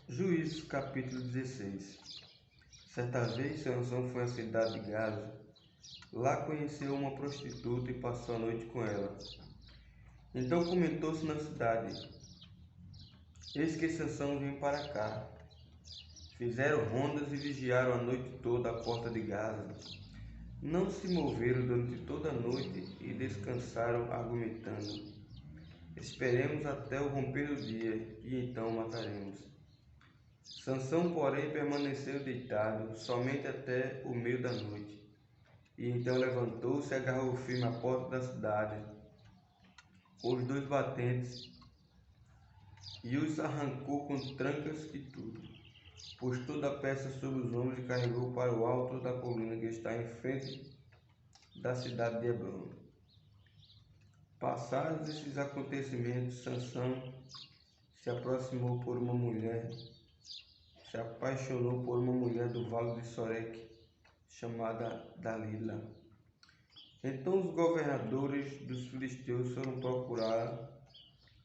Juízes capítulo 16. Certa vez Sansão foi à cidade de Gaza. Lá conheceu uma prostituta e passou a noite com ela. Então comentou-se na cidade: eis que Sansão vem para cá. Fizeram rondas e vigiaram a noite toda a porta de Gaza. Não se moveram durante toda a noite e descansaram argumentando: esperemos até o romper do dia e então o mataremos. Sansão, porém, permaneceu deitado somente até o meio da noite. E então levantou-se e agarrou firme a porta da cidade, com os dois batentes, e os arrancou com trancas e tudo. Pôs toda a peça sobre os ombros e carregou para o alto da colina que está em frente da cidade de Hebrom. Passados esses acontecimentos, Sansão se apaixonou por uma mulher do vale de Soreque, chamada Dalila. Então os governadores dos filisteus foram procurar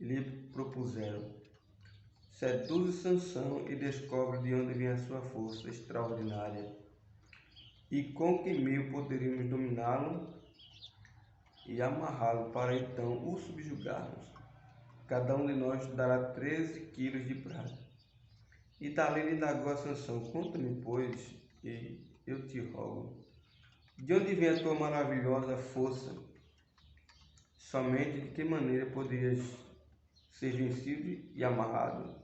e lhe propuseram: seduze Sansão e descobre de onde vem a sua força extraordinária e com que meio poderíamos dominá-lo e amarrá-lo para então o subjugarmos. Cada um de nós dará 13 quilos de prata. E Dalila indagou a Sansão: conta-me, pois, e eu te rogo, de onde vem a tua maravilhosa força? Somente de que maneira poderias ser vencido e amarrado?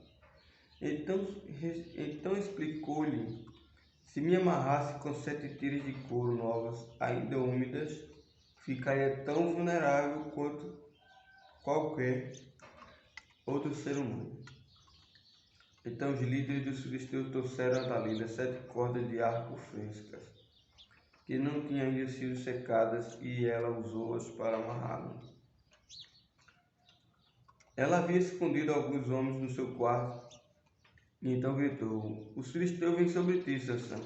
Então explicou-lhe: se me amarrasse com 7 tiras de couro novas, ainda úmidas, ficaria tão vulnerável quanto qualquer outro ser humano. Então os líderes dos filisteus trouxeram a Dalila 7 cordas de arco frescas, que não tinham ainda sido secadas, e ela usou-as para amarrá-lo. Ela havia escondido alguns homens no seu quarto, e então gritou: os filisteus vêm sobre ti, Sansão.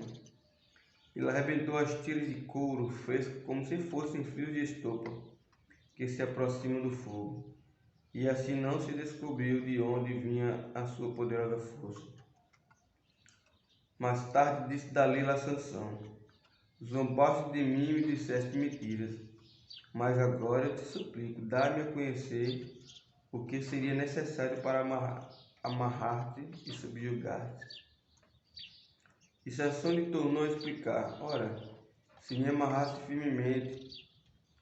Ele arrebentou as tiras de couro fresco como se fossem fios de estopa que se aproximam do fogo, e assim não se descobriu de onde vinha a sua poderosa força. Mais tarde disse Dalila a Sansão: zombaste de mim e me disseste mentiras, mas agora eu te suplico, dá-me a conhecer o que seria necessário para amarrar-te e subjugar-te. E Sansão lhe tornou a explicar: ora, se me amarrasse firmemente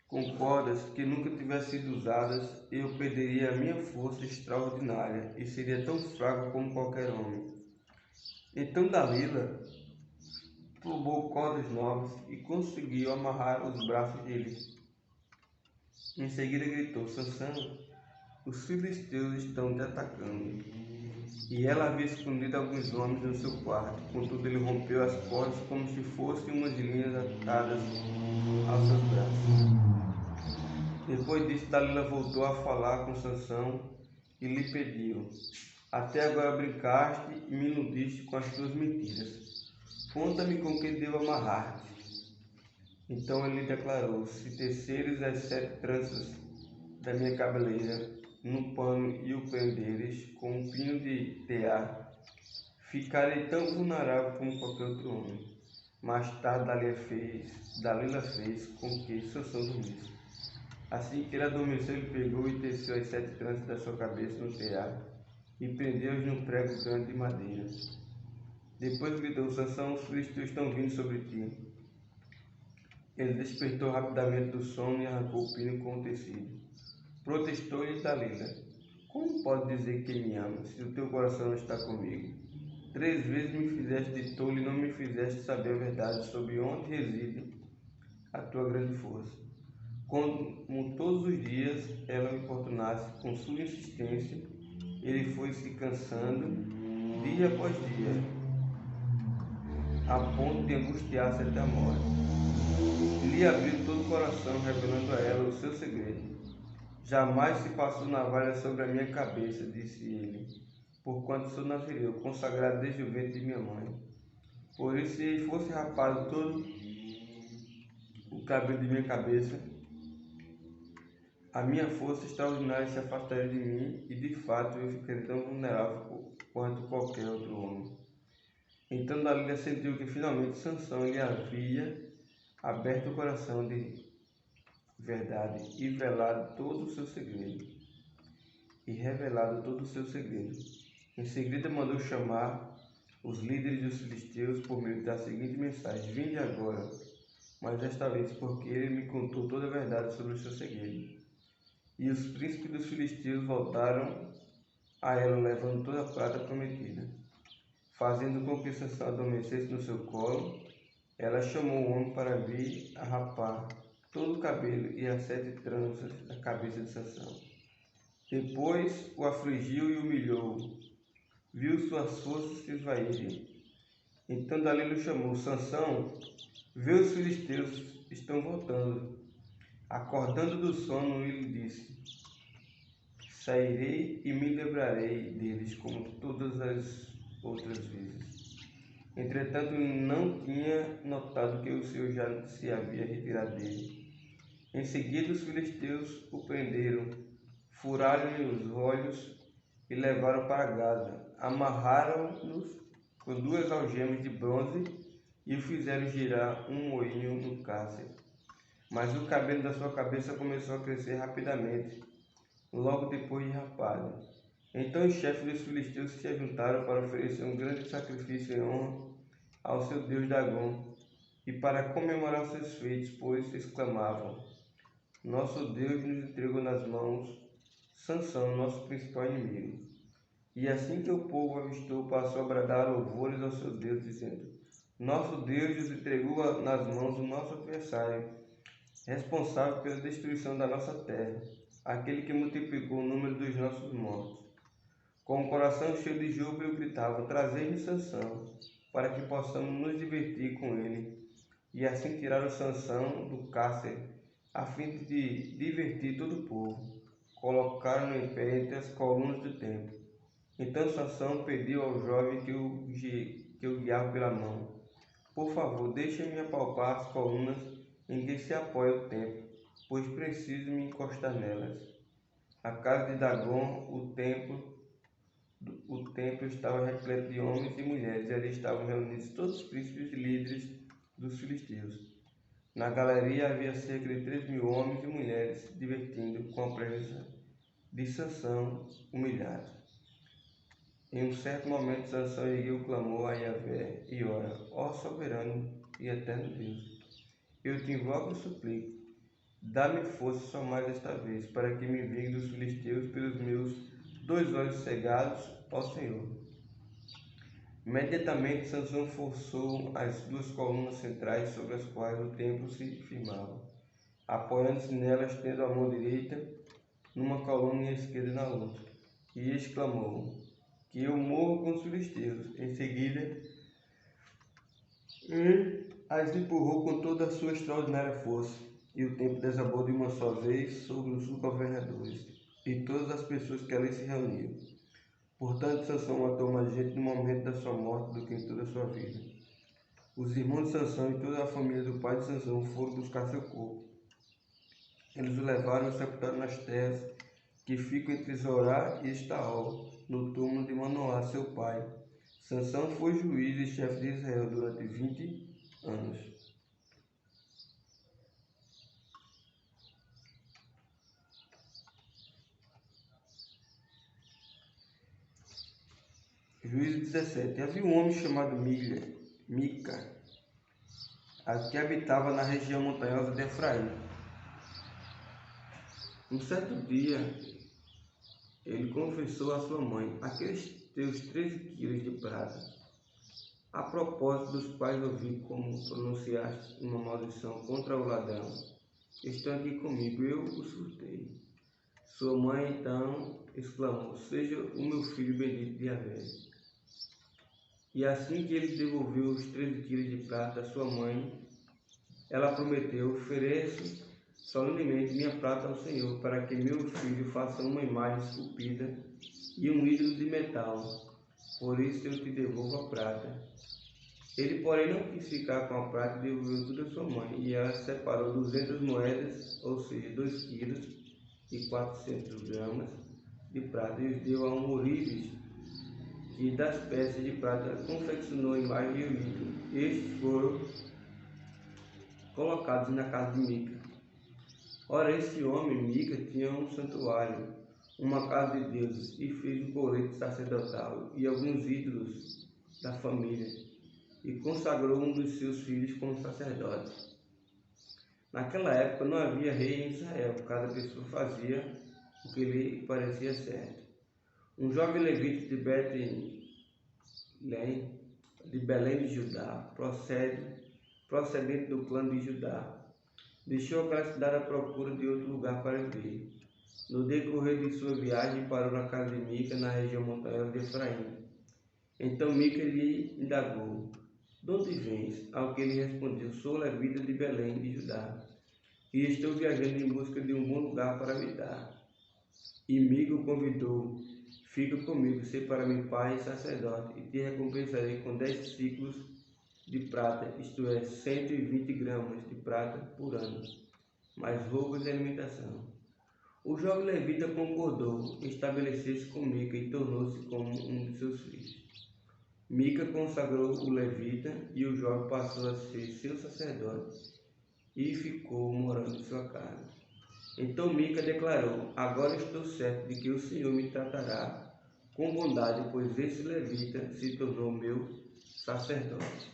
com cordas que nunca tivessem sido usadas, eu perderia a minha força extraordinária e seria tão fraco como qualquer homem. Então Dalila plugou cordas novas e conseguiu amarrar os braços dele. Em seguida gritou: Sansão, os filisteus estão te atacando. E ela havia escondido alguns homens no seu quarto. Contudo, ele rompeu as cordas como se fossem umas linhas atadas aos seus braços. Depois disso, Dalila voltou a falar com Sansão e lhe pediu: até agora brincaste e me iludiste com as tuas mentiras. Conta-me com que devo amarrar-te. Então ele declarou: se teceres as 7 tranças da minha cabeleira no pano e o prenderes com um pino de tear, ficarei tão vulnerável como qualquer outro homem. Mais tarde Dalila fez com que Sansão dormisse. Assim que ele adormeceu, ele pegou e teceu as 7 tranças da sua cabeça no tear e prendeu-as num prego grande de madeira. Depois gritou: Sansão, os filisteus estão vindo sobre ti. Ele despertou rapidamente do sono e arrancou o pino com o tecido. Protestou-lhe Dalila: como pode dizer que me amas, se o teu coração não está comigo? 3 vezes me fizeste de tolo e não me fizeste saber a verdade sobre onde reside a tua grande força. Como todos os dias ela o importunasse com sua insistência, ele foi se cansando dia após dia, a ponto de angustiar-se até a morte. Lhe abriu todo o coração, revelando a ela o seu segredo. Jamais se passou navalha sobre a minha cabeça, disse ele, porquanto sou nazireu, consagrado desde o ventre de minha mãe. Por isso, se fosse rapado todo o cabelo de minha cabeça, a minha força extraordinária se afastaria de mim, e de fato eu ficaria tão vulnerável quanto qualquer outro homem. Então Dalila sentiu que finalmente Sansão lhe havia aberto o coração de verdade e revelado todo o seu segredo. Em seguida mandou chamar os líderes dos filisteus por meio da seguinte mensagem: vinde agora, mas desta vez porque ele me contou toda a verdade sobre o seu segredo. E os príncipes dos filisteus voltaram a ela levando toda a prata prometida. Fazendo com que Sansão adormecesse no seu colo, ela chamou o homem para vir a rapar todo o cabelo e as 7 tranças da cabeça de Sansão. Depois o afligiu e humilhou, viu suas forças se esvaírem. Então Dalila o chamou: Sansão, vê, os filisteus estão voltando. Acordando do sono, ele disse: sairei e me livrarei deles como todas as outras vezes. Entretanto, não tinha notado que o Senhor já se havia retirado dele. Em seguida, os filisteus o prenderam, furaram-lhe os olhos e levaram para Gaza. Amarraram-nos com 2 algemas de bronze e o fizeram girar um moinho no cárcere. Mas o cabelo da sua cabeça começou a crescer rapidamente, logo depois de rapado. Então os chefes dos filisteus se ajuntaram para oferecer um grande sacrifício em honra ao seu deus Dagom e para comemorar os seus feitos, pois exclamavam: nosso Deus nos entregou nas mãos Sansão, nosso principal inimigo. E assim que o povo avistou, passou a bradar louvores ao seu Deus, dizendo: nosso Deus nos entregou nas mãos o nosso adversário, responsável pela destruição da nossa terra, aquele que multiplicou o número dos nossos mortos. Com o coração cheio de júbilo, gritavam: trazei-me Sansão, para que possamos nos divertir com ele. E assim tiraram Sansão do cárcere, a fim de divertir todo o povo. Colocaram-no em pé entre as colunas do templo. Então Sansão pediu ao jovem que o guiava pela mão: por favor, deixe-me apalpar as colunas em que se apoia o templo, pois preciso me encostar nelas. A casa de Dagom, o templo estava repleto de homens e mulheres, e ali estavam reunidos todos os príncipes e líderes dos filisteus. Na galeria havia cerca de 3.000 homens e mulheres se divertindo com a presença de Sansão humilhado. Em um certo momento, Sansão ergueu o clamor a Yahvé e ora: ó soberano e eterno Deus, eu te invoco e suplico, dá-me força só mais desta vez, para que me vingue dos filisteus pelos meus 2 olhos cegados, ó Senhor. Imediatamente Sansão forçou as 2 colunas centrais sobre as quais o templo se firmava, apoiando-se nelas, tendo a mão direita numa coluna e a esquerda na outra, e exclamou: que eu morro com os filisteus. Em seguida, ele as empurrou com toda a sua extraordinária força, e o templo desabou de uma só vez sobre os governadores e todas as pessoas que ali se reuniam. Portanto, Sansão matou mais gente no momento da sua morte do que em toda a sua vida. Os irmãos de Sansão e toda a família do pai de Sansão foram buscar seu corpo. Eles o levaram e sepultaram nas terras que ficam entre Zorá e Estaol, no túmulo de Manoá, seu pai. Sansão foi juiz e chefe de Israel durante 20 anos. Juízo 17. Havia um homem chamado Mica, que habitava na região montanhosa de Efraim. Um certo dia, ele confessou à sua mãe: aqueles teus 13 quilos de prata, a propósito dos quais ouvi como pronunciaste uma maldição contra o ladrão, estão aqui comigo, eu os furtei. Sua mãe então exclamou: seja o meu filho bendito de Yahvé. E assim que ele devolveu os 13 quilos de prata à sua mãe, ela prometeu: ofereço solenemente minha prata ao Senhor, para que meu filho faça uma imagem esculpida e um ídolo de metal. Por isso eu te devolvo a prata. Ele, porém, não quis ficar com a prata e devolveu tudo à sua mãe. E ela separou 200 moedas, ou seja, 2 quilos e 400 gramas de prata, e os deu a um ourives, e das peças de prata confeccionou a imagem e o líquido. Estes foram colocados na casa de Mica. Ora, esse homem, Mica, tinha um santuário, uma casa de deuses, e fez um colete sacerdotal e alguns ídolos da família, e consagrou um dos seus filhos como sacerdote. Naquela época não havia rei em Israel, cada pessoa fazia o que lhe parecia certo. Um jovem levita de Belém de Judá, procedente do clã de Judá, deixou aquela cidade à procura de outro lugar para viver. No decorrer de sua viagem, parou na casa de Mica, na região montanhosa de Efraim. Então Mica lhe indagou: "De onde vens?" Ao que ele respondeu: "Sou levita de Belém de Judá, e estou viajando em busca de um bom lugar para habitar." E Mica o convidou: "Fica comigo, sê para mim pai e sacerdote, e te recompensarei com 10 ciclos de prata, isto é, 120 gramas de prata por ano, mais roupas e alimentação." O jovem levita concordou em estabelecer-se com Mica e tornou-se como um de seus filhos. Mica consagrou o levita e o jovem passou a ser seu sacerdote e ficou morando em sua casa. Então Mica declarou: "Agora estou certo de que o Senhor me tratará com bondade, pois esse levita se tornou meu sacerdote."